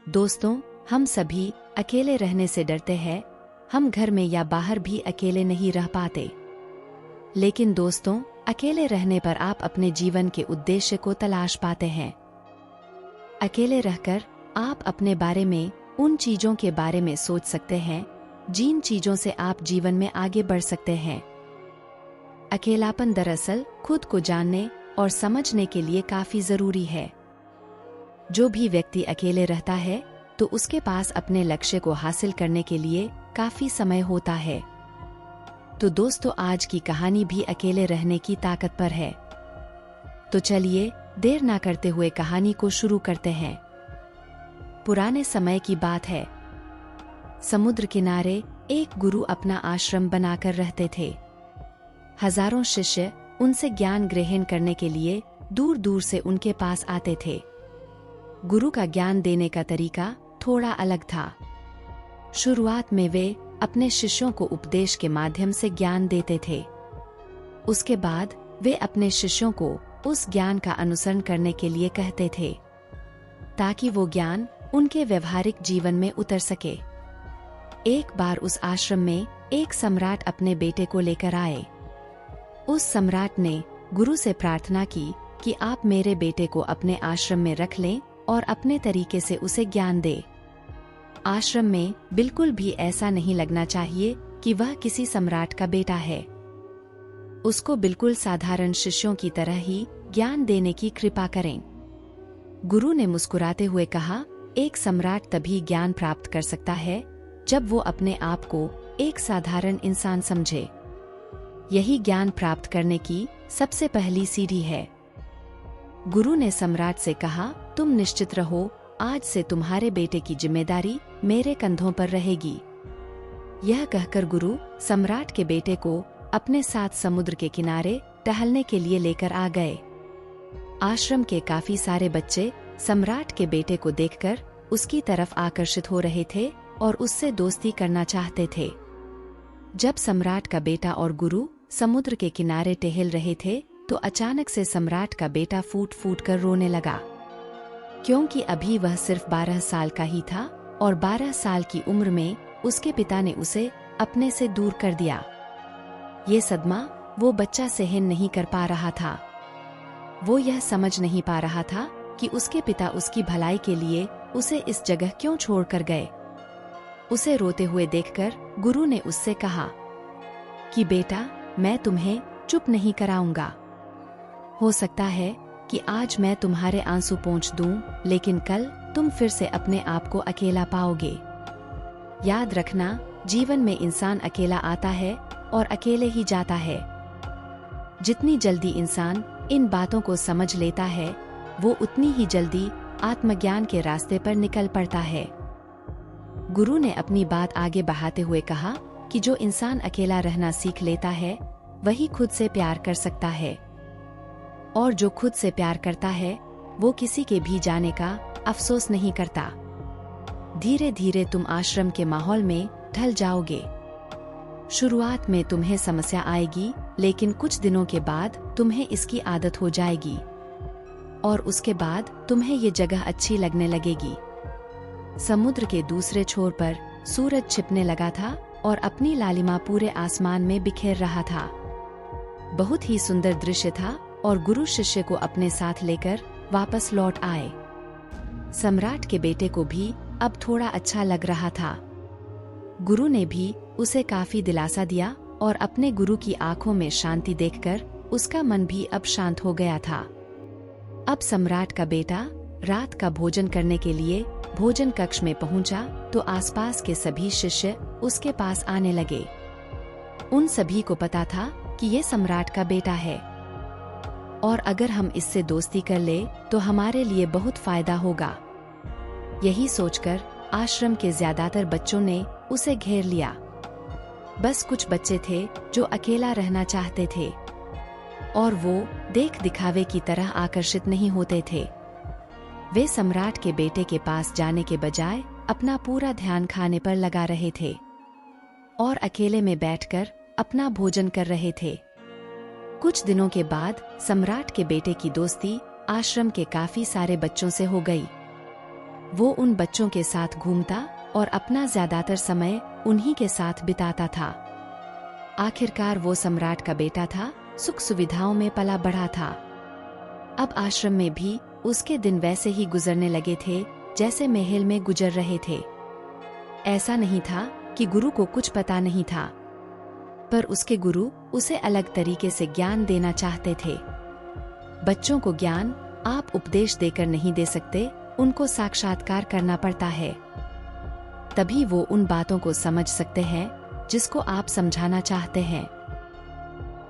दोस्तों, हम सभी अकेले रहने से डरते हैं। हम घर में या बाहर भी अकेले नहीं रह पाते। लेकिन दोस्तों, अकेले रहने पर आप अपने जीवन के उद्देश्य को तलाश पाते हैं। अकेले रहकर आप अपने बारे में, उन चीजों के बारे में सोच सकते हैं जिन चीजों से आप जीवन में आगे बढ़ सकते हैं। अकेलापन दरअसल खुद को जानने और समझने के लिए काफी जरूरी है। जो भी व्यक्ति अकेले रहता है तो उसके पास अपने लक्ष्य को हासिल करने के लिए काफी समय होता है। तो दोस्तों, आज की कहानी भी अकेले रहने की ताकत पर है। तो चलिए देर ना करते हुए कहानी को शुरू करते हैं। पुराने समय की बात है। समुद्र किनारे एक गुरु अपना आश्रम बनाकर रहते थे। हजारों शिष्य उनसे ज्ञान ग्रहण करने के लिए दूर दूर से उनके पास आते थे। गुरु का ज्ञान देने का तरीका थोड़ा अलग था। शुरुआत में वे अपने शिष्यों को उपदेश के माध्यम से ज्ञान देते थे। उसके बाद वे अपने शिष्यों को उस ज्ञान का अनुसरण करने के लिए कहते थे, ताकि वो ज्ञान उनके व्यवहारिक जीवन में उतर सके। एक बार उस आश्रम में एक सम्राट अपने बेटे को लेकर आए। उस सम्राट ने गुरु से प्रार्थना की कि आप मेरे बेटे को अपने आश्रम में रख लें और अपने तरीके से उसे ज्ञान दे। आश्रम में बिल्कुल भी ऐसा नहीं लगना चाहिए कि वह किसी सम्राट का बेटा है। उसको बिल्कुल साधारण शिष्यों की तरह ही ज्ञान देने की कृपा करें। गुरु ने मुस्कुराते हुए कहा, एक सम्राट तभी ज्ञान प्राप्त कर सकता है जब वो अपने आप को एक साधारण इंसान समझे। यही ज्ञान प्राप्त करने की सबसे पहली सीढ़ी है। गुरु ने सम्राट से कहा, तुम निश्चित रहो, आज से तुम्हारे बेटे की जिम्मेदारी मेरे कंधों पर रहेगी। यह कहकर गुरु सम्राट के बेटे को अपने साथ समुद्र के किनारे टहलने के लिए लेकर आ गए। आश्रम के काफी सारे बच्चे सम्राट के बेटे को देखकर उसकी तरफ आकर्षित हो रहे थे और उससे दोस्ती करना चाहते थे। जब सम्राट का बेटा और गुरु समुद्र के किनारे टहल रहे थे तो अचानक से सम्राट का बेटा फूट फूट कर रोने लगा, क्योंकि अभी वह सिर्फ 12 साल का ही था और 12 साल की उम्र में उसके पिता ने उसे अपने से दूर कर दिया। ये सदमा वो बच्चा सहन नहीं कर पा रहा था। वो यह समझ नहीं पा रहा था कि उसके पिता उसकी भलाई के लिए उसे इस जगह क्यों छोड़कर गए। उसे रोते हुए देखकर गुरु ने उससे कहा कि बेटा, मैं तुम्हें चुप नहीं कराऊंगा। हो सकता है कि आज मैं तुम्हारे आंसू पोंछ दूं, लेकिन कल तुम फिर से अपने आप को अकेला पाओगे। याद रखना, जीवन में इंसान अकेला आता है और अकेले ही जाता है। जितनी जल्दी इंसान इन बातों को समझ लेता है, वो उतनी ही जल्दी आत्मज्ञान के रास्ते पर निकल पड़ता है। गुरु ने अपनी बात आगे बढ़ाते हुए कहा कि जो इंसान अकेला रहना सीख लेता है, वही खुद से प्यार कर सकता है। और जो खुद से प्यार करता है, वो किसी के भी जाने का अफसोस नहीं करता। धीरे धीरे तुम आश्रम के माहौल में ढल जाओगे। शुरुआत में तुम्हें समस्या आएगी, लेकिन कुछ दिनों के बाद तुम्हें इसकी आदत हो जाएगी और उसके बाद तुम्हें ये जगह अच्छी लगने लगेगी। समुद्र के दूसरे छोर पर सूरज छिपने लगा था और अपनी लालिमा पूरे आसमान में बिखेर रहा था। बहुत ही सुंदर दृश्य था और गुरु शिष्य को अपने साथ लेकर वापस लौट आए। सम्राट के बेटे को भी अब थोड़ा अच्छा लग रहा था। गुरु ने भी उसे काफी दिलासा दिया और अपने गुरु की आंखों में शांति देखकर उसका मन भी अब शांत हो गया था। अब सम्राट का बेटा रात का भोजन करने के लिए भोजन कक्ष में पहुंचा तो आसपास के सभी शिष्य उसके पास आने लगे। उन सभी को पता था कि ये सम्राट का बेटा है और अगर हम इससे दोस्ती कर ले तो हमारे लिए बहुत फायदा होगा। यही सोचकर आश्रम के ज्यादातर बच्चों ने उसे घेर लिया। बस कुछ बच्चे थे जो अकेला रहना चाहते थे और वो देख दिखावे की तरह आकर्षित नहीं होते थे। वे सम्राट के बेटे के पास जाने के बजाय अपना पूरा ध्यान खाने पर लगा रहे थे और अकेले में बैठकर अपना भोजन कर रहे थे। कुछ दिनों के बाद सम्राट के बेटे की दोस्ती आश्रम के काफी सारे बच्चों से हो गई। वो उन बच्चों के साथ घूमता और अपना ज्यादातर समय उन्हीं के साथ बिताता था। आखिरकार वो सम्राट का बेटा था, सुख सुविधाओं में पला बढ़ा था। अब आश्रम में भी उसके दिन वैसे ही गुजरने लगे थे जैसे महल में गुजर रहे थे। ऐसा नहीं था कि गुरु को कुछ पता नहीं था, पर उसके गुरु उसे अलग तरीके से ज्ञान देना चाहते थे। बच्चों को ज्ञान आप उपदेश देकर नहीं दे सकते, उनको साक्षात्कार करना पड़ता है। तभी वो उन बातों को समझ सकते हैं जिसको आप समझाना चाहते हैं।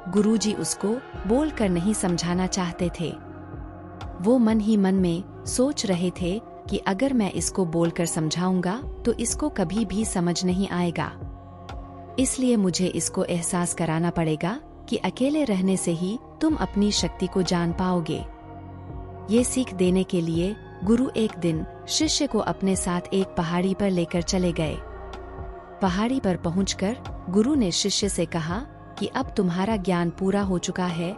गुरुजी उसको बोलकर नहीं समझाना चाहते थे। वो मन ही मन में सोच रहे थे कि अगर मैं इसको बोलकर समझाऊंगा तो इसको कभी भी समझ नहीं आएगा। इसलिए मुझे इसको एहसास कराना पड़ेगा कि अकेले रहने से ही तुम अपनी शक्ति को जान पाओगे। ये सीख देने के लिए गुरु एक दिन शिष्य को अपने साथ एक पहाड़ी पर लेकर चले गए। पहाड़ी पर पहुंचकर गुरु ने शिष्य से कहा कि अब तुम्हारा ज्ञान पूरा हो चुका है,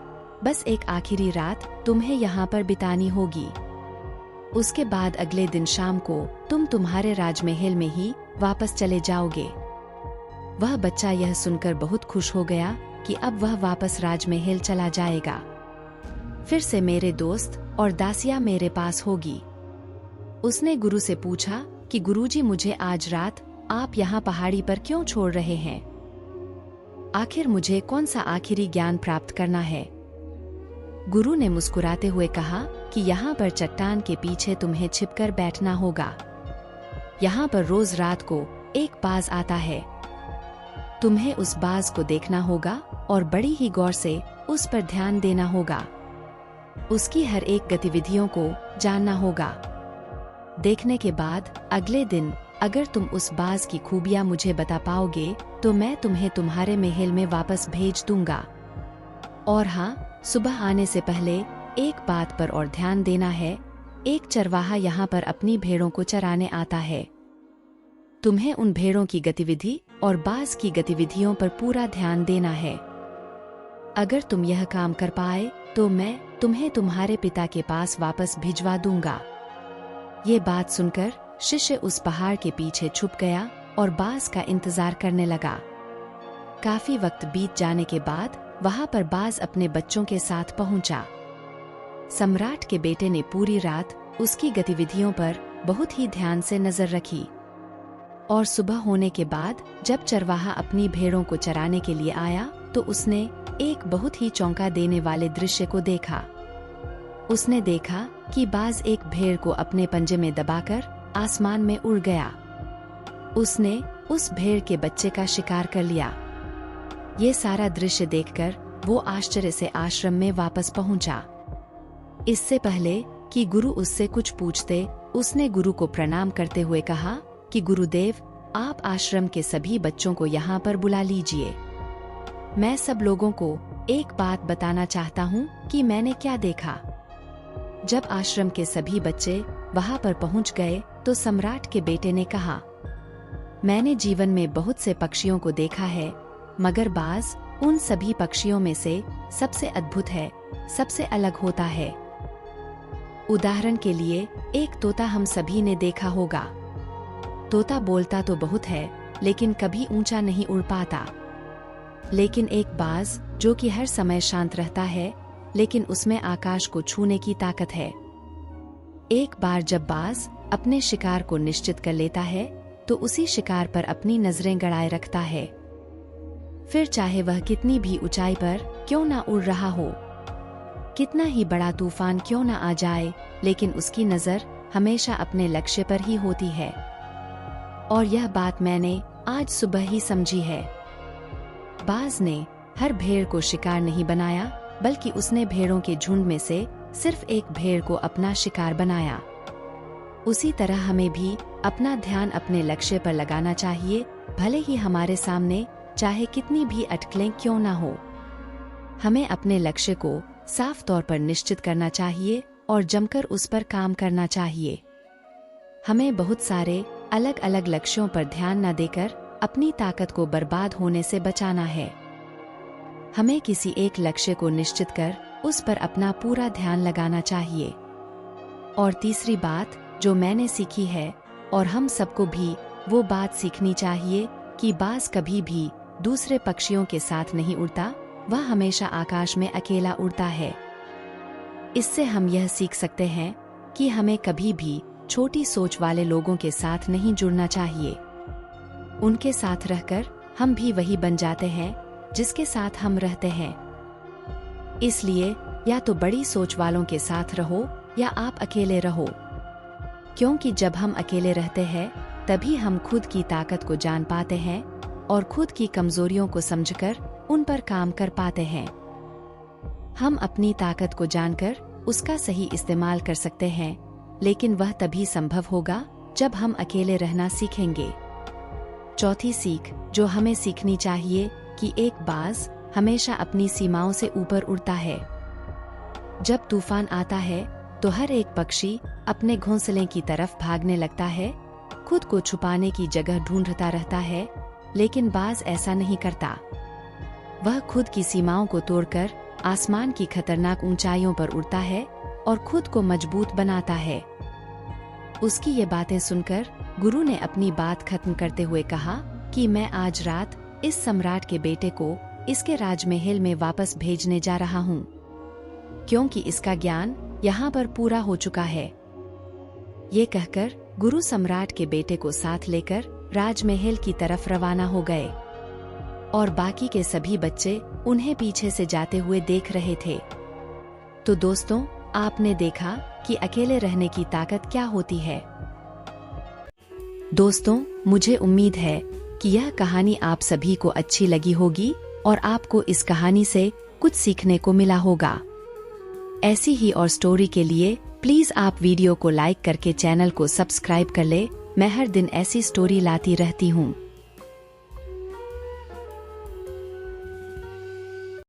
बस एक आखिरी रात तुम्हें यहाँ पर बितानी होगी। उसके बाद अगले दिन शाम को तुम तुम्हारे राजमहल में ही वापस चले जाओगे। वह बच्चा यह सुनकर बहुत खुश हो गया कि अब वह वापस राजमहल चला जाएगा। फिर से मेरे दोस्त और दासियां मेरे पास होगी। उसने गुरु से पूछा कि गुरुजी, मुझे आज रात आप यहाँ पहाड़ी पर क्यों छोड़ रहे हैं? आखिर मुझे कौन सा आखिरी ज्ञान प्राप्त करना है? गुरु ने मुस्कुराते हुए कहा कि यहाँ पर चट्टान के पीछे तुम्हें छिपकर बैठना होगा। यहाँ पर रोज रात को एक बाज आता है। तुम्हें उस बाज को देखना होगा और बड़ी ही गौर से उस पर ध्यान देना होगा। उसकी हर एक गतिविधियों को जानना होगा। देखने के बाद अगले दिन अगर तुम उस बाज की खूबियां मुझे बता पाओगे तो मैं तुम्हें तुम्हारे महल में वापस भेज दूंगा। और हाँ, सुबह आने से पहले एक बात पर और ध्यान देना है, एक चरवाहा यहाँ पर अपनी भेड़ों को चराने आता है। तुम्हें उन भेड़ों की गतिविधि और बाज की गतिविधियों पर पूरा ध्यान देना है। अगर तुम यह काम कर पाए तो मैं तुम्हें तुम्हारे पिता के पास वापस भिजवा दूंगा। ये बात सुनकर शिष्य उस पहाड़ के पीछे छुप गया और बाज का इंतजार करने लगा। काफी वक्त बीत जाने के बाद वहां पर बाज अपने बच्चों के साथ पहुंचा। सम्राट के बेटे ने पूरी रात उसकी गतिविधियों पर बहुत ही ध्यान से नजर रखी और सुबह होने के बाद जब चरवाहा अपनी भेड़ों को चराने के लिए आया तो उसने एक बहुत ही चौंका देने वाले दृश्य को देखा। उसने देखा कि बाज एक भेड़ को अपने पंजे में दबाकर आसमान में उड़ गया। उसने उस भेड़ के बच्चे का शिकार कर लिया। ये सारा दृश्य देखकर वो आश्चर्य से आश्रम में वापस पहुंचा। इससे पहले कि गुरु उससे कुछ पूछते, उसने गुरु को प्रणाम करते हुए कहा कि गुरुदेव, आप आश्रम के सभी बच्चों को यहाँ पर बुला लीजिए। मैं सब लोगों को एक बात बताना चाहता हूँ कि मैंने क्या देखा। जब आश्रम के सभी बच्चे वहां पर पहुंच गए तो सम्राट के बेटे ने कहा, मैंने जीवन में बहुत से पक्षियों को देखा है, मगर बाज उन सभी पक्षियों में से सबसे अद्भुत है, सबसे अलग होता है। उदाहरण के लिए एक तोता हम सभी ने देखा होगा। तोता बोलता तो बहुत है लेकिन कभी ऊंचा नहीं उड़ पाता। लेकिन एक बाज जो कि हर समय शांत रहता है लेकिन उसमें आकाश को छूने की ताकत है। एक बार जब बाज अपने शिकार को निश्चित कर लेता है तो उसी शिकार पर अपनी नजरें गड़ाए रखता है। फिर चाहे वह कितनी भी ऊंचाई पर क्यों ना उड़ रहा हो, कितना ही बड़ा तूफान क्यों ना आ जाए, लेकिन उसकी नजर हमेशा अपने लक्ष्य पर ही होती है। और यह बात मैंने आज सुबह ही समझी है। बाज ने हर भेड़ को शिकार नहीं बनाया, बल्कि उसने भेड़ों के झुंड में से सिर्फ एक भेड़ को अपना शिकार बनाया। उसी तरह हमें भी अपना ध्यान अपने लक्ष्य पर लगाना चाहिए, भले ही हमारे सामने चाहे कितनी भी अटकलें क्यों ना हो। हमें अपने लक्ष्य को साफ तौर पर निश्चित करना चाहिए और जमकर उस पर काम करना चाहिए। हमें बहुत सारे अलग अलग लक्ष्यों पर ध्यान न देकर अपनी ताकत को बर्बाद होने से बचाना है। हमें किसी एक लक्ष्य को निश्चित कर उस पर अपना पूरा ध्यान लगाना चाहिए। और तीसरी बात, जो मैंने सीखी है, और हम सबको भी वो बात सीखनी चाहिए कि बाज कभी भी दूसरे पक्षियों के साथ नहीं उड़ता, वह हमेशा आकाश में अकेला उड़ता है। इससे हम यह सीख सकते हैं कि हमें कभी भी छोटी सोच वाले लोगों के साथ नहीं जुड़ना चाहिए। उनके साथ रहकर हम भी वही बन जाते हैं जिसके साथ हम रहते हैं। इसलिए या तो बड़ी सोच वालों के साथ रहो या आप अकेले रहो, क्योंकि जब हम अकेले रहते हैं तभी हम खुद की ताकत को जान पाते हैं और खुद की कमजोरियों को समझकर उन पर काम कर पाते हैं। हम अपनी ताकत को जानकर उसका सही इस्तेमाल कर सकते हैं, लेकिन वह तभी संभव होगा जब हम अकेले रहना सीखेंगे। चौथी सीख जो हमें सीखनी चाहिए कि एक बाज हमेशा अपनी सीमाओं से ऊपर उड़ता है। जब तूफान आता है तो हर एक पक्षी अपने घोंसले की तरफ भागने लगता है, खुद को छुपाने की जगह ढूंढता रहता है, लेकिन बाज ऐसा नहीं करता। वह खुद की सीमाओं को तोड़कर आसमान की खतरनाक ऊंचाइयों पर उड़ता है और खुद को मजबूत बनाता है। उसकी ये बातें सुनकर गुरु ने अपनी बात खत्म करते हुए कहा कि मैं आज रात इस सम्राट के बेटे को इसके राजमहल में वापस भेजने जा रहा हूँ, क्योंकि इसका ज्ञान यहाँ पर पूरा हो चुका है। ये कहकर गुरु सम्राट के बेटे को साथ लेकर राजमहल की तरफ रवाना हो गए और बाकी के सभी बच्चे उन्हें पीछे से जाते हुए देख रहे थे। तो दोस्तों, आपने देखा कि अकेले रहने की ताकत क्या होती है। दोस्तों, मुझे उम्मीद है कि यह कहानी आप सभी को अच्छी लगी होगी और आपको इस कहानी से कुछ सीखने को मिला होगा। ऐसी ही और स्टोरी के लिए प्लीज आप वीडियो को लाइक करके चैनल को सब्सक्राइब कर ले। मैं हर दिन ऐसी स्टोरी लाती रहती हूँ।